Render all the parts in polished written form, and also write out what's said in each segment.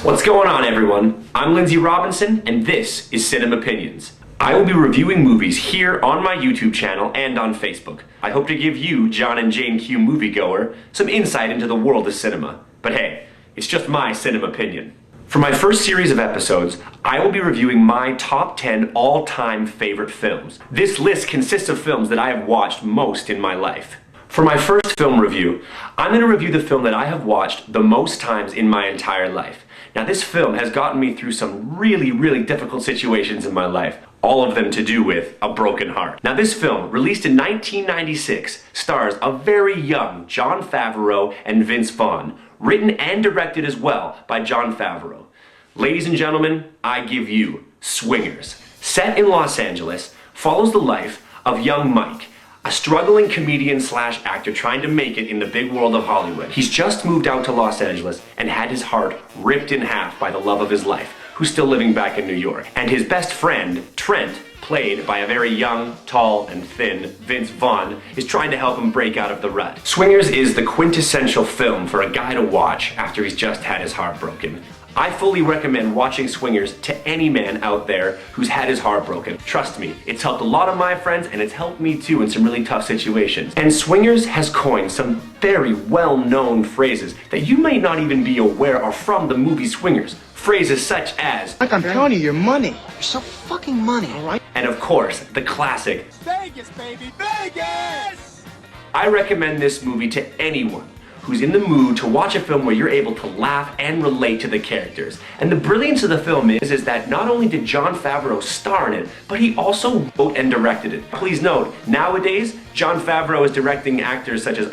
What's going on, everyone? I'm Lindsay Robinson, and this is Cinema Opinions. I will be reviewing movies here on my YouTube channel and on Facebook. I hope to give you, John and Jane Q moviegoer, some insight into the world of cinema. But hey, it's just my cinema opinion. For my first series of episodes, I will be reviewing my top 10 all-time favorite films. This list consists of films that I have watched most in my life. For my first film review, I'm going to review the film that I have watched the most times in my entire life. Now, this film has gotten me through some really difficult situations in my life, all of them to do with a broken heart. Now, this film, released in 1996, stars a very young Jon Favreau and Vince Vaughn, written and directed as well by Jon Favreau. Ladies and gentlemen, I give you Swingers. Set in Los Angeles, follows the life of young Mike, a struggling comedian slash actor trying to make it in the big world of Hollywood. He's just moved out to Los Angeles and had his heart ripped in half by the love of his life, who's still living back in New York. And his best friend, Trent, played by a very young, tall, and thin Vince Vaughn, is trying to help him break out of the rut. Swingers is the quintessential film for a guy to watch after he's just had his heart broken. I fully recommend watching Swingers to any man out there who's had his heart broken. Trust me, it's helped a lot of my friends, and it's helped me too in some really tough situations. And Swingers has coined some very well-known phrases that you may not even be aware are from the movie Swingers. Phrases such as, like I'm counting your money. You're so fucking money, alright? And of course, the classic, Vegas, baby, Vegas! I recommend this movie to anyone who's in the mood to watch a film where you're able to laugh and relate to the characters. And the brilliance of the film is that not only did Jon Favreau star in it, but he also wrote and directed it. Please note, nowadays, Jon Favreau is directing actors such as,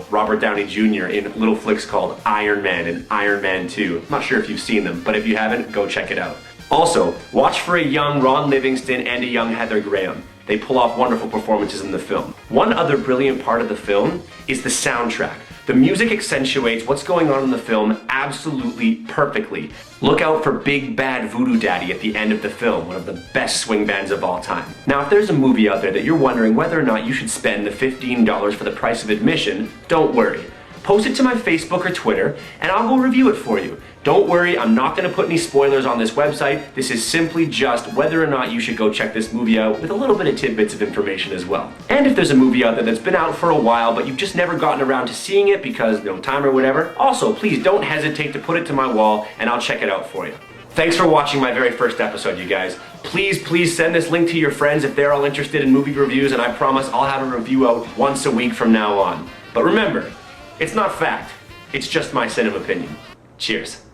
Robert Downey Jr. in little flicks called Iron Man and Iron Man 2. I'm not sure if you've seen them, but if you haven't, go check it out. Also, watch for a young Ron Livingston and a young Heather Graham. They pull off wonderful performances in the film. One other brilliant part of the film is the soundtrack. The music accentuates what's going on in the film absolutely perfectly. Look out for Big Bad Voodoo Daddy at the end of the film, one of the best swing bands of all time. Now, if there's a movie out there that you're wondering whether or not you should spend the $15 for the price of admission, don't worry. Post it to my Facebook or Twitter, and I'll go review it for you. Don't worry, I'm not going to put any spoilers on this website. This is simply just whether or not you should go check this movie out with a little bit of tidbits of information as well. And if there's a movie out there that's been out for a while, but you've just never gotten around to seeing it because no time or whatever, also, please don't hesitate to put it to my wall, and I'll check it out for you. Thanks for watching my very first episode, you guys. Please send this link to your friends if they're all interested in movie reviews, and I promise I'll have a review out once a week from now on. But remember, it's not fact, it's just my cinema opinion. Cheers.